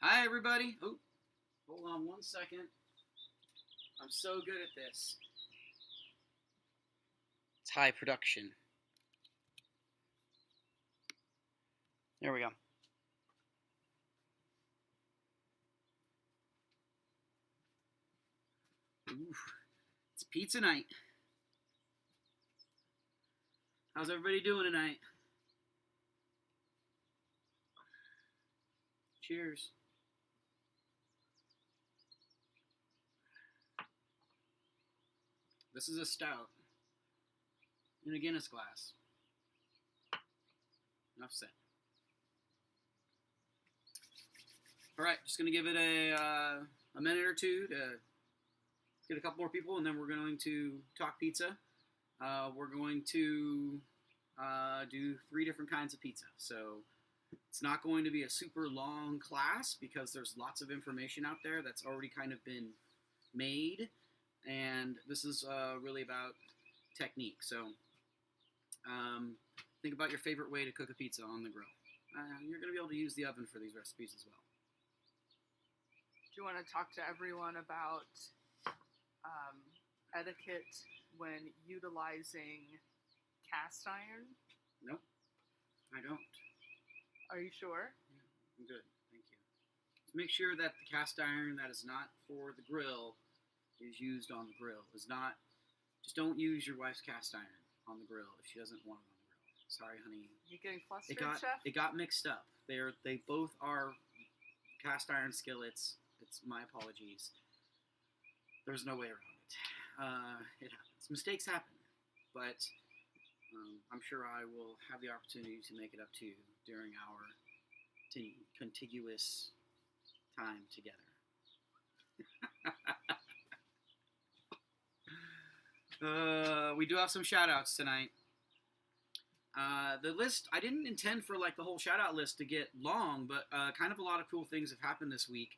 Hi, everybody. Oh, hold on one second. I'm so good at this. It's high production. There we go. Ooh, it's pizza night. How's everybody doing tonight? Cheers. This is a stout in a Guinness glass. Enough said. All right, just gonna give it a minute or two to get a couple more people, and then we're going to talk pizza. We're going to do 3 different kinds of pizza. So it's not going to be a super long class because there's lots of information out there that's already kind of been made, and this is really about technique. So think about your favorite way to cook a pizza on the grill. You're going to be able to use the oven for these recipes as well. Do you want to talk to everyone about etiquette when utilizing cast iron? Nope, I don't. Are you sure? Yeah, I'm good, thank you. Just make sure that the cast iron that is not for the grill is used on the grill. Just don't use your wife's cast iron on the grill if she doesn't want it on the grill. Sorry, honey. You getting flustered, Chef? It got mixed up. They both are cast iron skillets. It's my apologies. There's no way around it. It happens. Mistakes happen, but I'm sure I will have the opportunity to make it up to you during our contiguous time together. We do have some shout outs tonight. The list, I didn't intend for like the whole shout out list to get long, but kind of a lot of cool things have happened this week.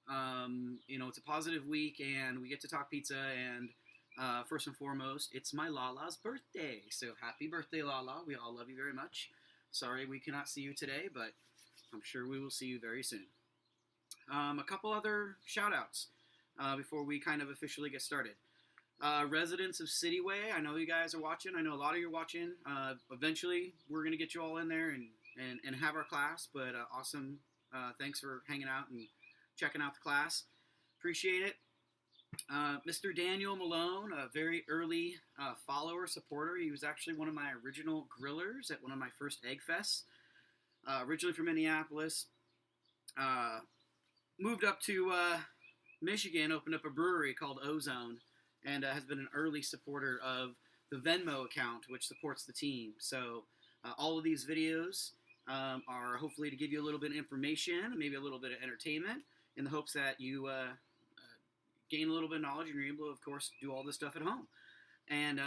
It's a positive week and we get to talk pizza, and first and foremost, it's my Lala's birthday. So happy birthday, Lala. We all love you very much. Sorry we cannot see you today, but I'm sure we will see you very soon. A couple other shout outs before we kind of officially get started. Residents of Cityway, I know you guys are watching. I know a lot of you are watching. Eventually, we're going to get you all in there and have our class, but awesome. Thanks for hanging out and checking out the class. Appreciate it. Mr. Daniel Malone, a very early follower, supporter. He was actually one of my original grillers at one of my first Egg Fests. Originally from Minneapolis. Moved up to Michigan, opened up a brewery called Ozone, and has been an early supporter of the Venmo account, which supports the team. So all of these videos are hopefully to give you a little bit of information, maybe a little bit of entertainment, in the hopes that you gain a little bit of knowledge and you're able to, of course, do all this stuff at home. And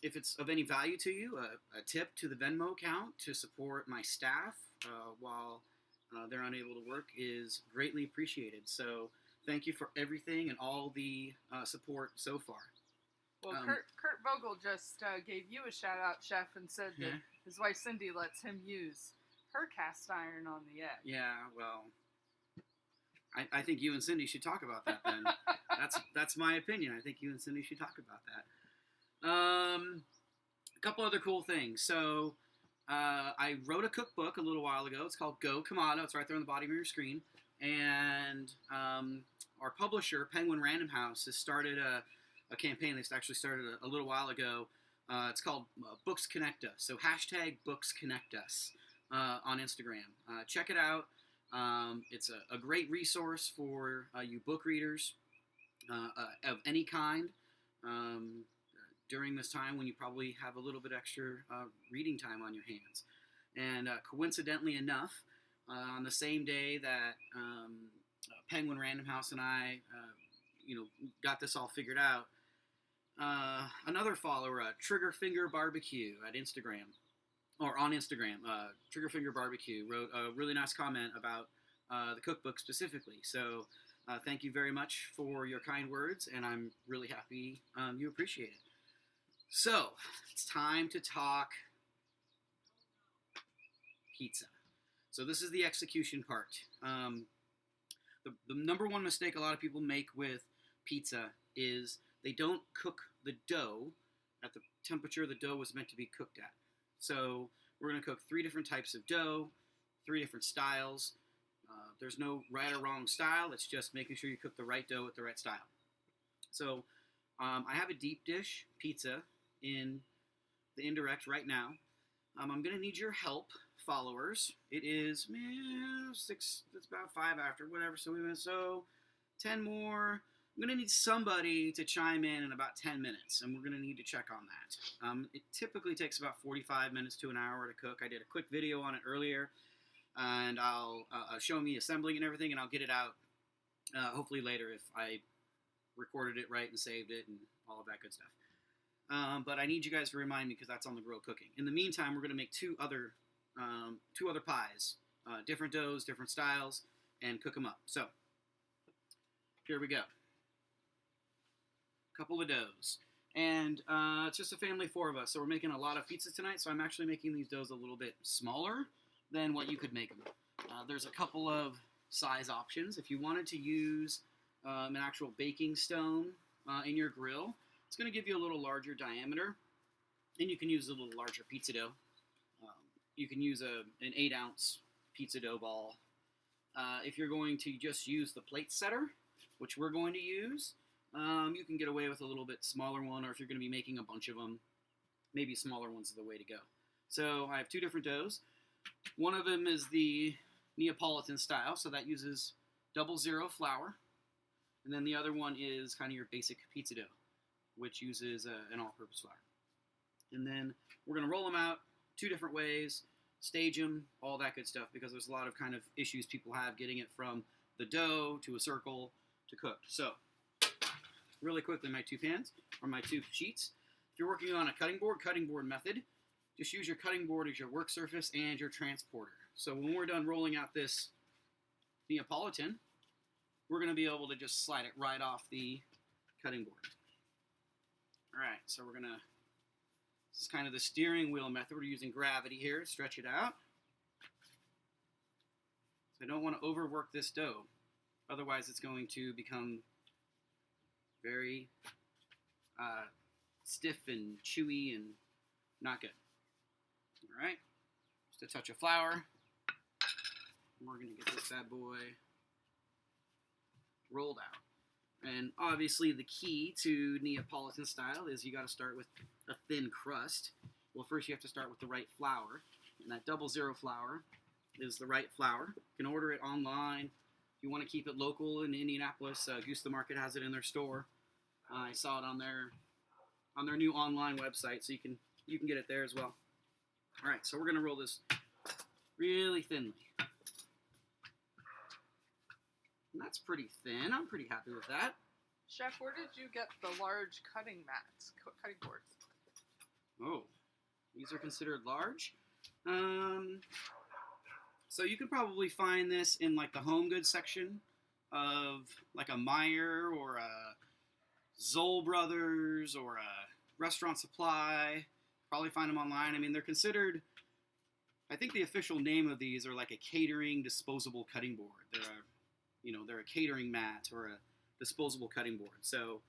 if it's of any value to you, a tip to the Venmo account to support my staff while they're unable to work is greatly appreciated. So thank you for everything and all the support so far. Well, Kurt Vogel just gave you a shout out, Chef, and said that his wife Cindy lets him use her cast iron on the egg. Yeah, well, I think you and Cindy should talk about that then. That's my opinion. I think you and Cindy should talk about that. A couple other cool things. So I wrote a cookbook a little while ago. It's called Go Kamado. It's right there on the bottom of your screen. And our publisher, Penguin Random House, has started a campaign. They actually started a little while ago. It's called Books Connect Us. So hashtag Books Connect Us on Instagram. Check it out. It's a great resource for you book readers of any kind during this time when you probably have a little bit extra reading time on your hands. And coincidentally enough, on the same day that Penguin Random House and I, got this all figured out, another follower, Trigger Finger Barbecue at Instagram, or on Instagram, Trigger Finger Barbecue, wrote a really nice comment about the cookbook specifically. So thank you very much for your kind words, and I'm really happy you appreciate it. So it's time to talk pizza. So this is the execution part. The number one mistake a lot of people make with pizza is they don't cook the dough at the temperature the dough was meant to be cooked at. So we're going to cook 3 different types of dough, 3 different styles. There's no right or wrong style. It's just making sure you cook the right dough at the right style. So I have a deep dish pizza in the indirect right now. I'm going to need your help, followers. It is 6. It's about 5 after, whatever. So 10 more. I'm going to need somebody to chime in about 10 minutes, and we're going to need to check on that. It typically takes about 45 minutes to an hour to cook. I did a quick video on it earlier, and I'll show me assembling and everything, and I'll get it out hopefully later if I recorded it right and saved it and all of that good stuff. But I need you guys to remind me because that's on the grill cooking. In the meantime, we're going to make two other pies, different doughs, different styles, and cook them up. So here we go. Couple of doughs. And it's just a family of 4 of us, so we're making a lot of pizza tonight, so I'm actually making these doughs a little bit smaller than what you could make them. There's a couple of size options. If you wanted to use an actual baking stone in your grill, it's going to give you a little larger diameter, and you can use a little larger pizza dough. You can use an 8-ounce pizza dough ball. If you're going to just use the plate setter, which we're going to use, you can get away with a little bit smaller one, or if you're going to be making a bunch of them, maybe smaller ones are the way to go. So I have 2 different doughs. One of them is the Neapolitan style, so that uses 00 flour. And then the other one is kind of your basic pizza dough, which uses an all-purpose flour. And then we're going to roll them out 2 different ways, stage them, all that good stuff, because there's a lot of kind of issues people have getting it from the dough to a circle to cooked. So really quickly, my 2 pans, or my 2 sheets. If you're working on a cutting board method, just use your cutting board as your work surface and your transporter. So when we're done rolling out this Neapolitan, we're going to be able to just slide it right off the cutting board. Alright, so we're going to, this is kind of the steering wheel method. We're using gravity here to stretch it out. So I don't want to overwork this dough. Otherwise it's going to become very stiff and chewy and not good. Alright, just a touch of flour. And we're going to get this bad boy rolled out. And obviously the key to Neapolitan style is you got to start with a thin crust. Well, first you have to start with the right flour. And that 00 flour is the right flour. You can order it online. If you want to keep it local in Indianapolis, Goose the Market has it in their store. I saw it on their new online website, so you can get it there as well. All right, so we're going to roll this really thinly. And that's pretty thin. I'm pretty happy with that. Chef, where did you get the large cutting mats, cutting boards? Oh, these are considered large. So you could probably find this in like the home goods section of like a Meijer or a Zoll Brothers or a Restaurant Supply. Probably find them online. I mean, they're considered, I think the official name of these are like a catering disposable cutting board. They're a catering mat or a disposable cutting board. So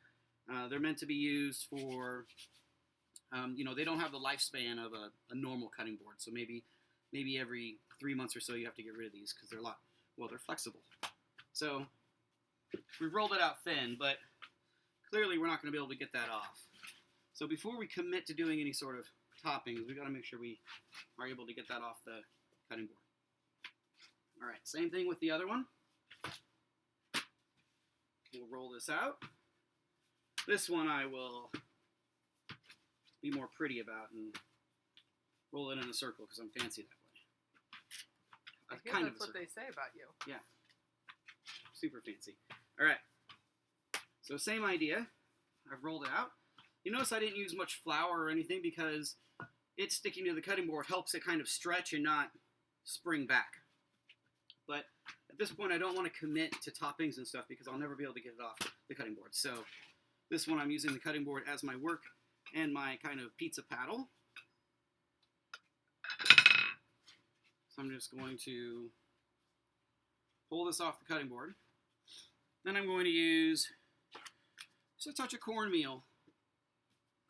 they're meant to be used for, they don't have the lifespan of a normal cutting board. So maybe every 3 months or so you have to get rid of these because they're flexible. So we've rolled it out thin, but clearly we're not going to be able to get that off. So before we commit to doing any sort of toppings, we got to make sure we are able to get that off the cutting board. All right, same thing with the other one. We'll roll this out. This one I will be more pretty about and roll it in a circle because I'm fancy that way. I hear that's what they say about you. Yeah, super fancy. All right, so same idea. I've rolled it out. You notice I didn't use much flour or anything because it sticking to the cutting board helps it kind of stretch and not spring back. But at this point, I don't want to commit to toppings and stuff because I'll never be able to get it off the cutting board. So this one, I'm using the cutting board as my work and my kind of pizza paddle. So I'm just going to pull this off the cutting board. Then I'm going to use just a touch of cornmeal.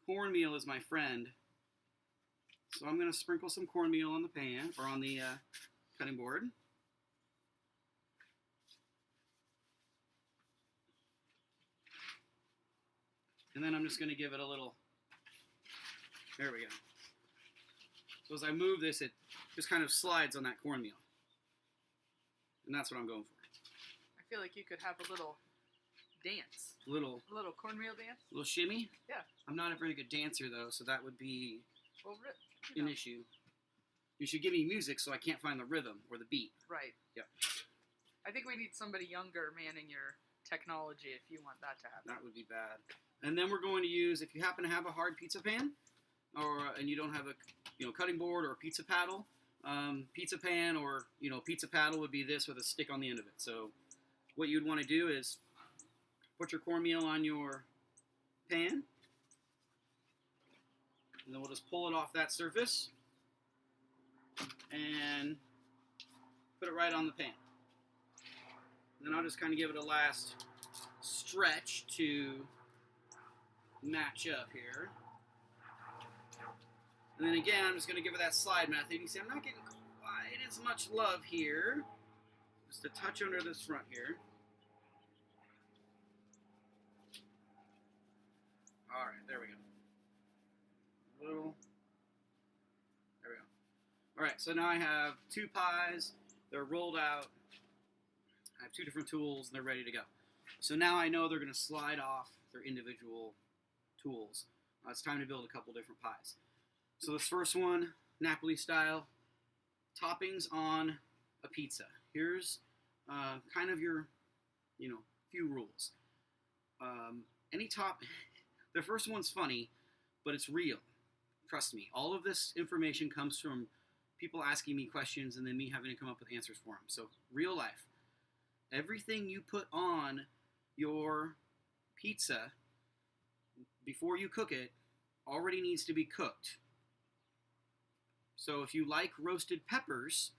Cornmeal is my friend. So I'm going to sprinkle some cornmeal on the pan, or on the cutting board. And then I'm just going to give it a little, there we go. So as I move this, it just kind of slides on that cornmeal. And that's what I'm going for. I feel like you could have a little dance. A little cornmeal dance? A little shimmy? Yeah. I'm not a very good dancer, though, so that would be Well, an issue. You should give me music so I can't find the rhythm or the beat. Right. Yep. I think we need somebody younger manning your technology if you want that to happen. That would be bad. And then we're going to use, if you happen to have a hard pizza pan, and you don't have a cutting board or a pizza paddle, pizza pan or pizza paddle would be this with a stick on the end of it. So what you'd want to do is put your cornmeal on your pan, and then we'll just pull it off that surface and put it right on the pan. And then I'll just kind of give it a last stretch to match up here. And then again, I'm just going to give it that slide method. You see, I'm not getting quite as much love here. Just a touch under this front here. All right, there we go. There we go. All right, so now I have 2 pies. They're rolled out. I have 2 different tools, and they're ready to go. So now I know they're going to slide off their individual tools. It's time to build a couple different pies. So this first one, Napoli style, toppings on a pizza. Here's kind of your, few rules. The first one's funny, but it's real. Trust me. All of this information comes from people asking me questions and then me having to come up with answers for them. So real life. Everything you put on your pizza before you cook it already needs to be cooked. So if you like roasted peppers,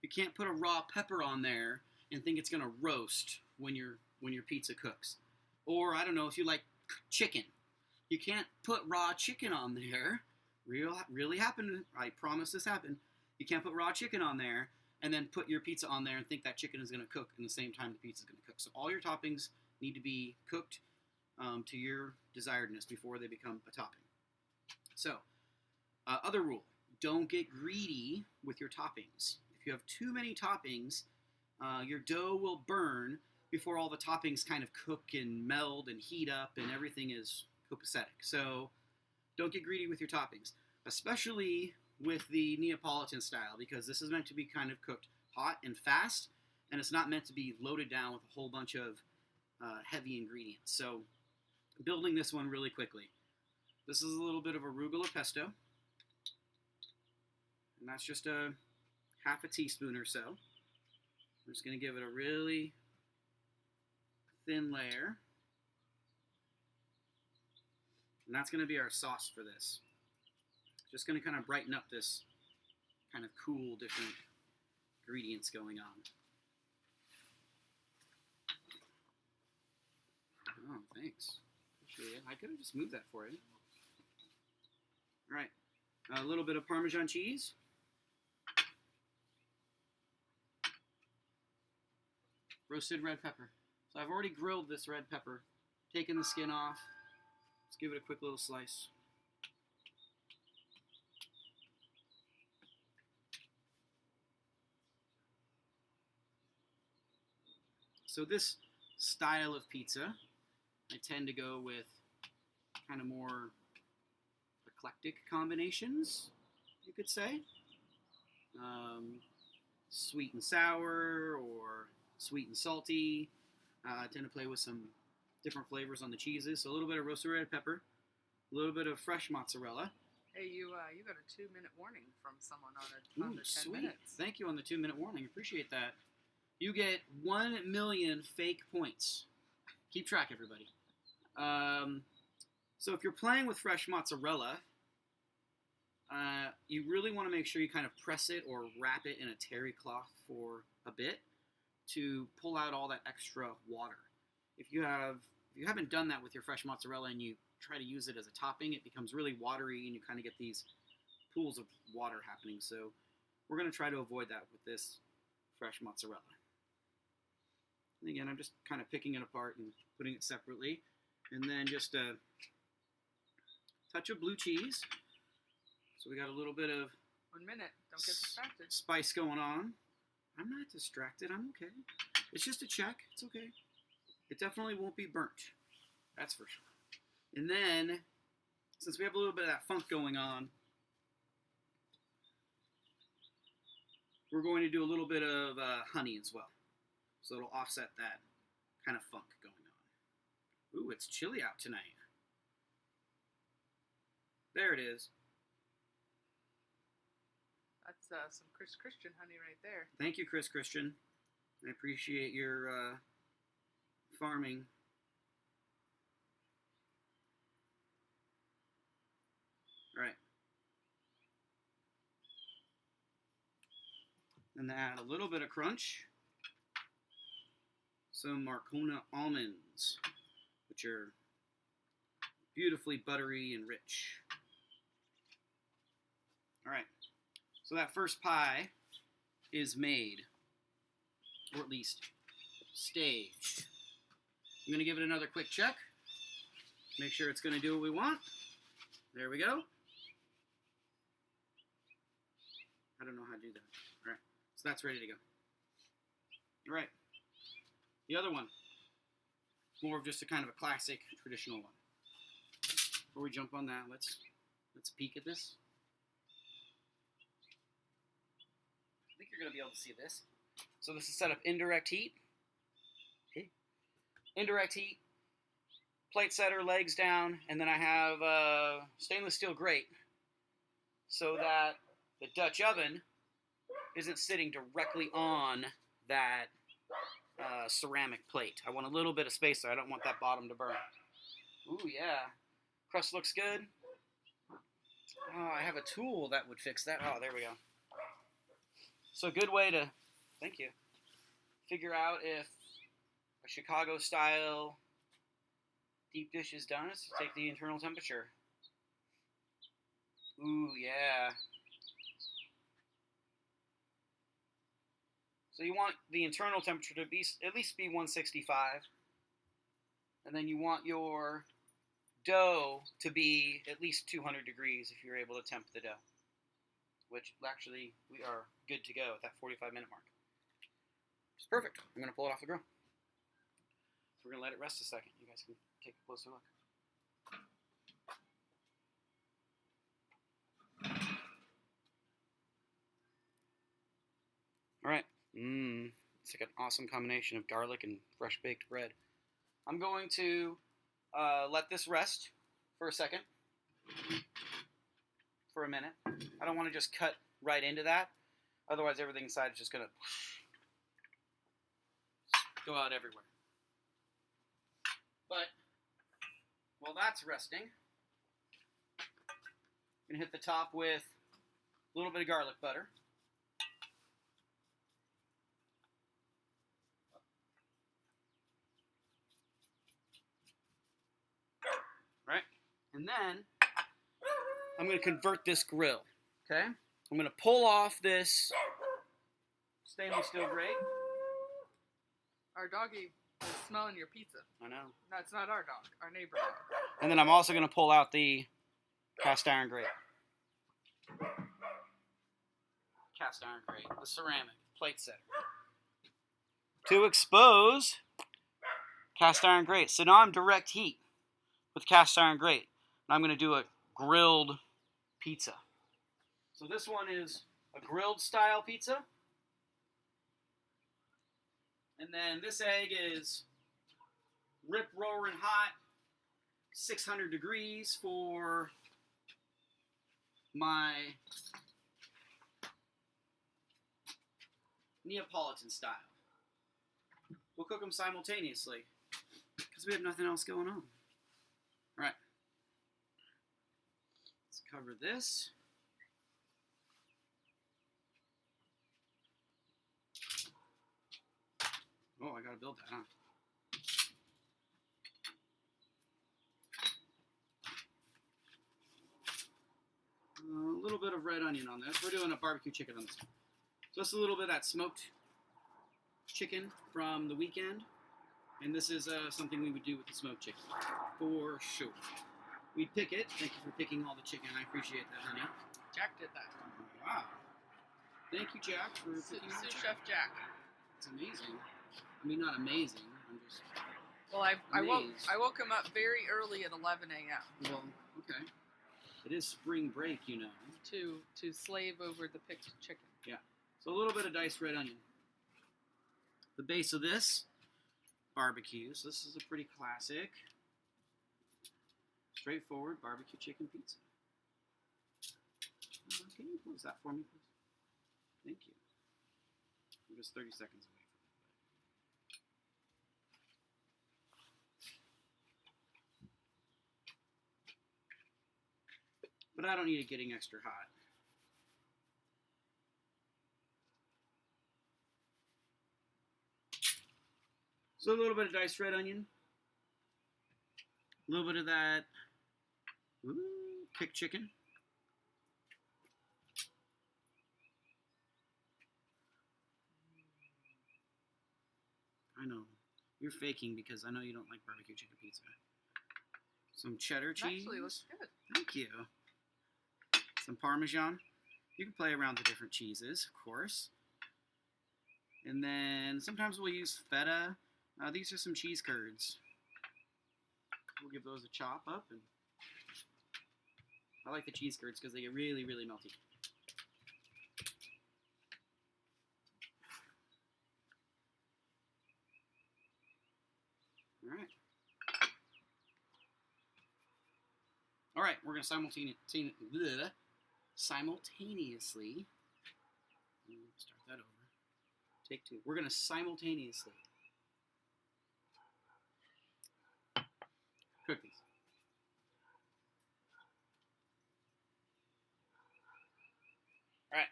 you can't put a raw pepper on there and think it's going to roast when your pizza cooks. Or, I don't know, if you like chicken, you can't put raw chicken on there. Really happened. I promise this happened. You can't put raw chicken on there and then put your pizza on there and think that chicken is going to cook in the same time the pizza is going to cook. So all your toppings need to be cooked to your desiredness before they become a topping. So, other rule, don't get greedy with your toppings. If you have too many toppings, your dough will burn before all the toppings kind of cook and meld and heat up and everything is copacetic. So, don't get greedy with your toppings, especially with the Neapolitan style, because this is meant to be kind of cooked hot and fast, and it's not meant to be loaded down with a whole bunch of heavy ingredients. So, building this one really quickly. This is a little bit of arugula pesto, and that's just a half a teaspoon or so. I'm just going to give it a really thin layer, and that's going to be our sauce for this. Just going to kind of brighten up this kind of cool different ingredients going on. Oh, thanks. Appreciate it. I could have just moved that for you. All right. A little bit of Parmesan cheese. Roasted red pepper. So I've already grilled this red pepper, taken the skin off. Let's give it a quick little slice. So this style of pizza, I tend to go with kind of more eclectic combinations, you could say. Sweet and sour or sweet and salty. I tend to play with some different flavors on the cheeses. So a little bit of roasted red pepper, a little bit of fresh mozzarella. Hey, you got a 2-minute warning from someone on the 10 sweet. minutes. Thank you on the 2-minute warning. Appreciate that. You get 1 million fake points. Keep track, everybody. So if you're playing with fresh mozzarella, you really want to make sure you kind of press it or wrap it in a terry cloth for a bit to pull out all that extra water. if you haven't done that with your fresh mozzarella and you try to use it as a topping, it becomes really watery and you kind of get these pools of water happening. So we're going to try to avoid that with this fresh mozzarella. And again, I'm just kind of picking it apart and putting it separately. And then just a touch of blue cheese. So we got a little bit of 1 minute. Don't get distracted. Spice going on. I'm not distracted. I'm okay. It's just a check. It's okay. It definitely won't be burnt. That's for sure. And then, since we have a little bit of that funk going on, we're going to do a little bit of honey as well. So it'll offset that kind of funk going on. Ooh, it's chilly out tonight. There it is. That's some Chris Christian honey right there. Thank you, Chris Christian. I appreciate your farming. All right. And add a little bit of crunch. Some Marcona almonds, which are beautifully buttery and rich. All right. So that first pie is made, or at least staged. I'm going to give it another quick check. Make sure it's going to do what we want. There we go. I don't know how to do that. All right. So that's ready to go. All right. The other one. More of just a kind of a classic, traditional one. Before we jump on that, let's peek at this. I think you're going to be able to see this. So this is set up indirect heat. Okay. Indirect heat. Plate setter, legs down, and then I have a stainless steel grate so that the Dutch oven isn't sitting directly on that ceramic plate. I want a little bit of space there. I don't want that bottom to burn. Ooh, yeah. Crust looks good. Oh, I have a tool that would fix that. Oh, there we go. So a good way to, thank you, figure out if a Chicago-style deep dish is done is to take the internal temperature. Ooh, yeah. So you want the internal temperature to be at least be 165. And then you want your dough to be at least 200 degrees if you're able to temp the dough. Which, actually, we are good to go at that 45-minute mark. It's perfect. I'm going to pull it off the grill. So we're going to let it rest a second. You guys can take a closer look. All right. It's like an awesome combination of garlic and fresh baked bread. I'm going to let this rest for a second. For a minute. I don't want to just cut right into that. Otherwise, everything inside is just going to go out everywhere. But while that's resting, I'm going to hit the top with a little bit of garlic butter. Right? And then I'm going to convert this grill, okay? I'm going to pull off this stainless steel grate. Our doggy is smelling your pizza. I know. That's not our dog, our neighbor dog. And then I'm also going to pull out the cast iron grate. Cast iron grate, the ceramic plate setter. To expose cast iron grate. So now I'm direct heat with cast iron grate. And I'm going to do a grilled pizza. So this one is a grilled style pizza. And then this egg is rip roaring hot, 600 degrees for my Neapolitan style. We'll cook them simultaneously because we have nothing else going on. All right. Let's cover this. Oh, I gotta build that, huh? onion on this. We're doing a barbecue chicken on this one. So just a little bit of that smoked chicken from the weekend. And this is something we would do with the smoked chicken, for sure. We'd pick it. Thank you for picking all the chicken. I appreciate that, honey. Jack did that. Wow. Thank you, Jack, for picking all the Sous chicken. Chef Jack. It's amazing. I mean, not amazing. I'm just Well, I amazed. woke him up very early at 11 a.m. Well, okay. It is spring break, you know. to slave over the picked chicken. Yeah. So a little bit of diced red onion. The base of this barbecue. So this is a pretty classic, straightforward barbecue chicken pizza. Can you close that for me, please? Thank you. I'm just 30 seconds away from it. But I don't need it getting extra hot. So a little bit of diced red onion, a little bit of that picked chicken, I know you're faking because I know you don't like barbecue chicken pizza. Some cheddar cheese. Actually, looks good. Thank you. Some Parmesan. You can play around the different cheeses, of course. And then sometimes we'll use feta. These are some cheese curds. We'll give those a chop up, and I like the cheese curds because they get really, really melty. All right. All right, we're going to simultaneously. Start that over. Take two. We're going to simultaneously cook these. All right.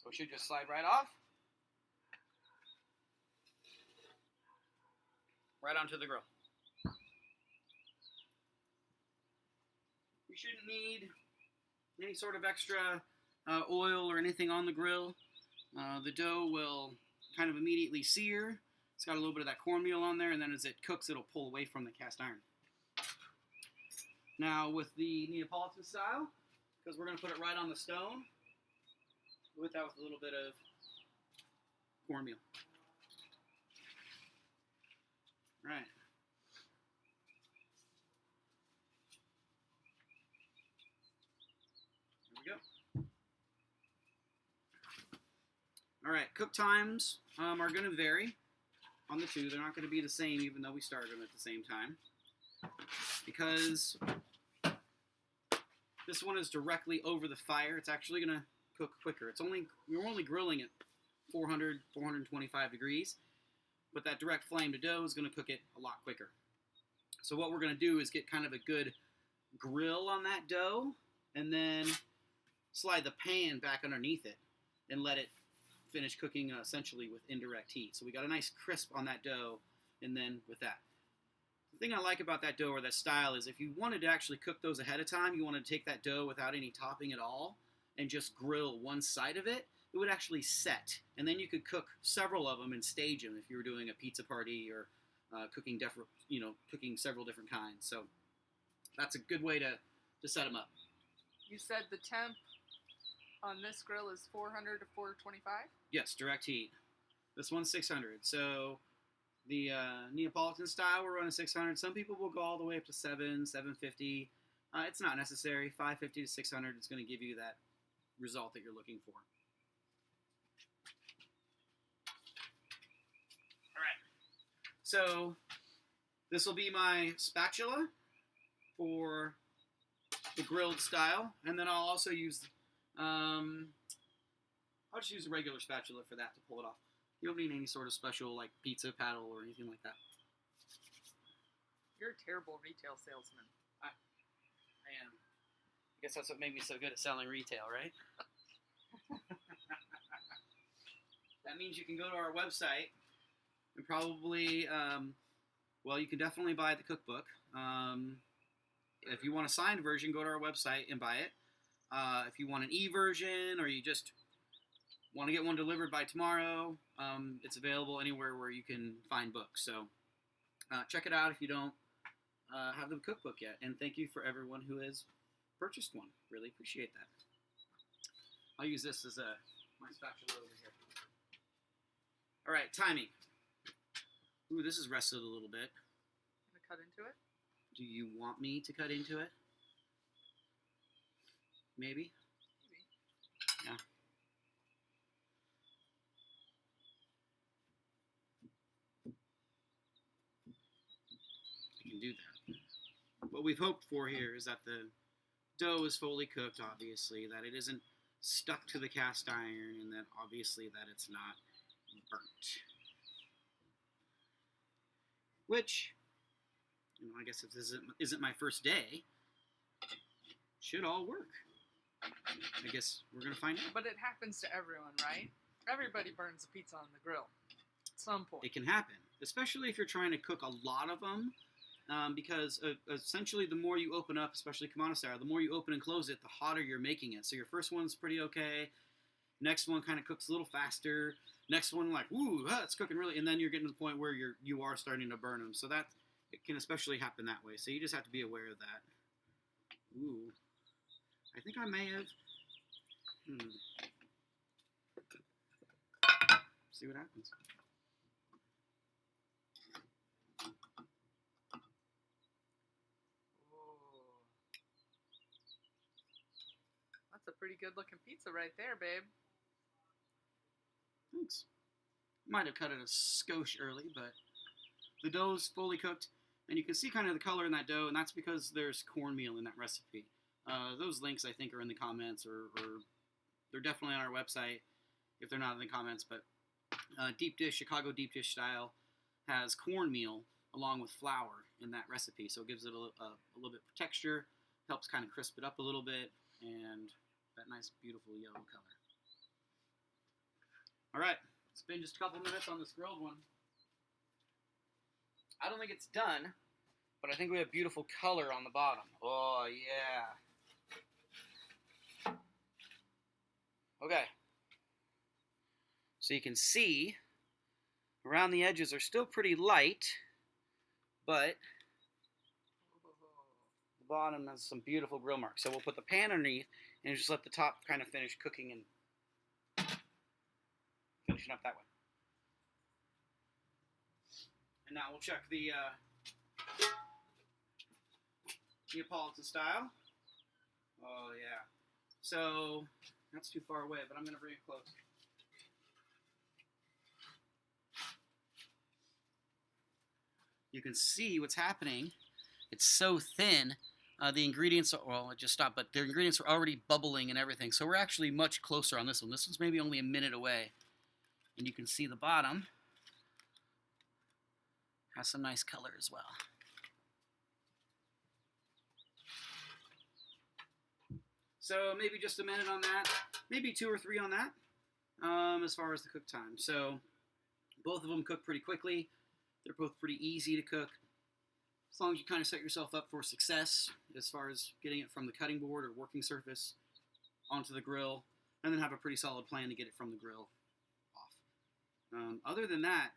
So it should just slide right off. Right onto the grill. You shouldn't need any sort of extra oil or anything on the grill. The dough will kind of immediately sear. It's got a little bit of that cornmeal on there, and then as it cooks, it'll pull away from the cast iron. Now, with the Neapolitan style, because we're going to put it right on the stone, with that with a little bit of cornmeal. Right. There we go. All right, cook times are going to vary on the two. They're not going to be the same, even though we started them at the same time, because this one is directly over the fire. It's actually going to cook quicker. We're only grilling at 400, 425 degrees, but that direct flame to dough is going to cook it a lot quicker. So what we're going to do is get kind of a good grill on that dough, and then slide the pan back underneath it and let it finish cooking essentially with indirect heat. So we got a nice crisp on that dough, and then with that. The thing I like about that dough or that style is if you wanted to actually cook those ahead of time, you wanted to take that dough without any topping at all and just grill one side of it, it would actually set. And then you could cook several of them and stage them if you were doing a pizza party or cooking several different kinds. So that's a good way to set them up. You said the temp on this grill is 400 to 425? Yes, direct heat. This one's 600. So the Neapolitan style, we're running 600. Some people will go all the way up to 750. It's not necessary. 550 to 600 is going to give you that result that you're looking for. All right. So this will be my spatula for the grilled style, and then I'll also use I'll just use a regular spatula for that to pull it off. You don't need any sort of special like pizza paddle or anything like that. You're a terrible retail salesman. I am. I guess that's what made me so good at selling retail, right? That means you can go to our website and probably, you can definitely buy the cookbook. If you want a signed version, go to our website and buy it. If you want an e-version or you just want to get one delivered by tomorrow, it's available anywhere where you can find books. So check it out if you don't have the cookbook yet. And thank you for everyone who has purchased one. Really appreciate that. I'll use this as my spatula over here. All right, timing. Ooh, this is rested a little bit. Gonna cut into it? Do you want me to cut into it? Maybe? Maybe. Yeah. I can do that. What we've hoped for here is that the dough is fully cooked, obviously, that it isn't stuck to the cast iron, and that obviously that it's not burnt. Which, I guess if this isn't my first day, should all work. I guess we're going to find out. But it happens to everyone, right? Everybody burns a pizza on the grill at some point. It can happen, especially if you're trying to cook a lot of them, because essentially the more you open up, especially Kamado style, the more you open and close it, the hotter you're making it. So your first one's pretty okay. Next one kind of cooks a little faster. Next one, like, ooh, it's cooking really, and then you're getting to the point where you are starting to burn them. So that it can especially happen that way. So you just have to be aware of that. Ooh, I think I may have. See what happens. That's a pretty good looking pizza right there, babe. Thanks. Might have cut it a skosh early, but the dough's fully cooked, and you can see kind of the color in that dough, and that's because there's cornmeal in that recipe. Those links, I think, are in the comments, or they're definitely on our website if they're not in the comments, but deep dish, Chicago deep dish style, has cornmeal along with flour in that recipe, so it gives it a little bit of texture, helps kind of crisp it up a little bit, and that nice, beautiful yellow color. All right, it's been just a couple minutes on this grilled one. I don't think it's done, but I think we have beautiful color on the bottom. Oh, yeah. Okay. So you can see around the edges are still pretty light, but the bottom has some beautiful grill marks. So we'll put the pan underneath and just let the top kind of finish cooking and finishing up that way. And now we'll check the Neapolitan style. Oh, yeah. So that's too far away, but I'm going to bring it close. You can see what's happening. It's so thin. The ingredients are, well, it just stopped, but the ingredients are already bubbling and everything. So we're actually much closer on this one. This one's maybe only a minute away. And you can see the bottom has some nice color as well. So maybe just a minute on that, maybe 2 or 3 on that, as far as the cook time. So both of them cook pretty quickly. They're both pretty easy to cook, as long as you kind of set yourself up for success as far as getting it from the cutting board or working surface onto the grill, and then have a pretty solid plan to get it from the grill off. Other than that,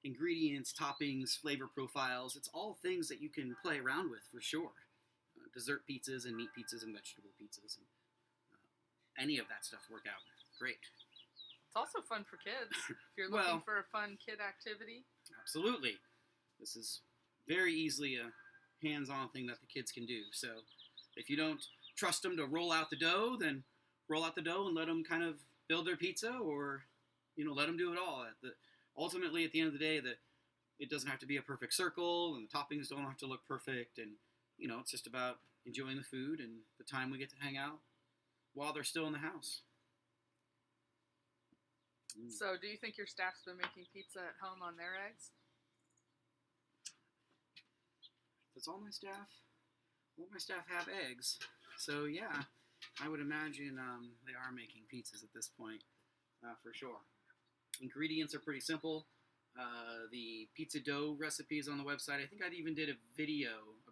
ingredients, toppings, flavor profiles, it's all things that you can play around with for sure. Dessert pizzas and meat pizzas and vegetable pizzas, and any of that stuff work out great. It's also fun for kids. If you're looking for a fun kid activity. Absolutely. This is very easily a hands-on thing that the kids can do. So if you don't trust them to roll out the dough, then roll out the dough and let them kind of build their pizza, or let them do it all. Ultimately, at the end of the day, it doesn't have to be a perfect circle, and the toppings don't have to look perfect, and it's just about enjoying the food and the time we get to hang out while they're still in the house. So, do you think your staff's been making pizza at home on their eggs? Does all my staff have eggs? So yeah, I would imagine they are making pizzas at this point, for sure. Ingredients are pretty simple. The pizza dough recipe is on the website. I think I even did a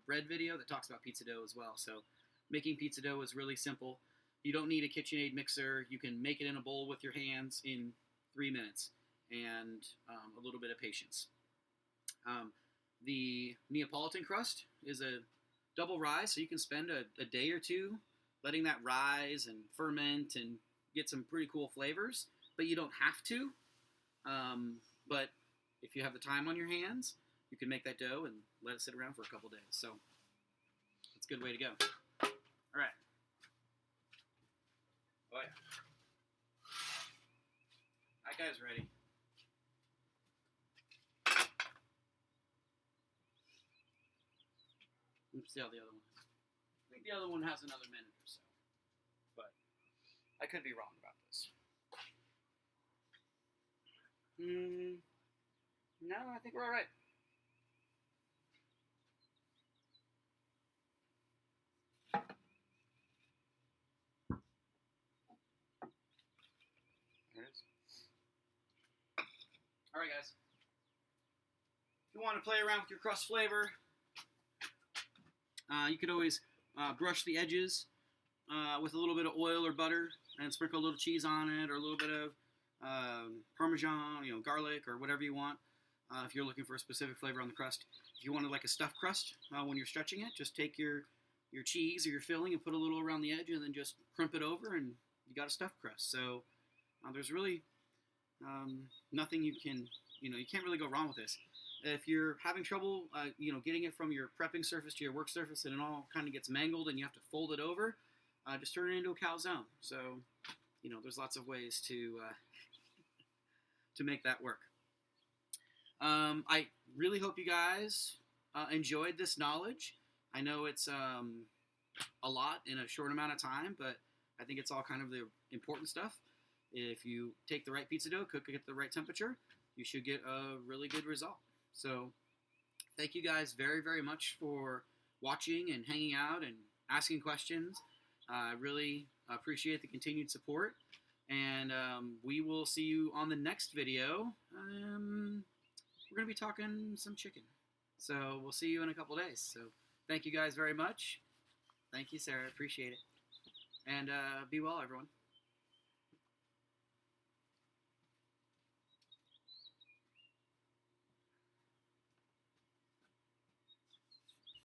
bread video that talks about pizza dough as well. So making pizza dough is really simple. You don't need a KitchenAid mixer. You can make it in a bowl with your hands in 3 minutes, and a little bit of patience. The Neapolitan crust is a double rise, so you can spend a day or two letting that rise and ferment and get some pretty cool flavors, but you don't have to. But if you have the time on your hands, you can make that dough and let it sit around for a couple days. So it's a good way to go. All right. Oh yeah. That guy's ready. Let's see how the other one is. I think the other one has another minute or so. But I could be wrong about this. No, I think we're all right. There it is. All right, guys. If you want to play around with your crust flavor, you could always brush the edges with a little bit of oil or butter and sprinkle a little cheese on it, or a little bit of Parmesan, garlic, or whatever you want. If you're looking for a specific flavor on the crust. If you wanted like a stuffed crust when you're stretching it, just take your cheese or your filling and put a little around the edge, and then just crimp it over, and you got a stuffed crust. So there's really nothing you can't really go wrong with this. If you're having trouble, getting it from your prepping surface to your work surface, and it all kind of gets mangled, and you have to fold it over, just turn it into a calzone. So, there's lots of ways to make that work. I really hope you guys enjoyed this knowledge. I know it's a lot in a short amount of time, but I think it's all kind of the important stuff. If you take the right pizza dough, cook it at the right temperature, you should get a really good result. So thank you guys very, very much for watching and hanging out and asking questions. I really appreciate the continued support. And we will see you on the next video. We're going to be talking some chicken. So we'll see you in a couple days. So thank you guys very much. Thank you, Sarah. Appreciate it. And be well, everyone.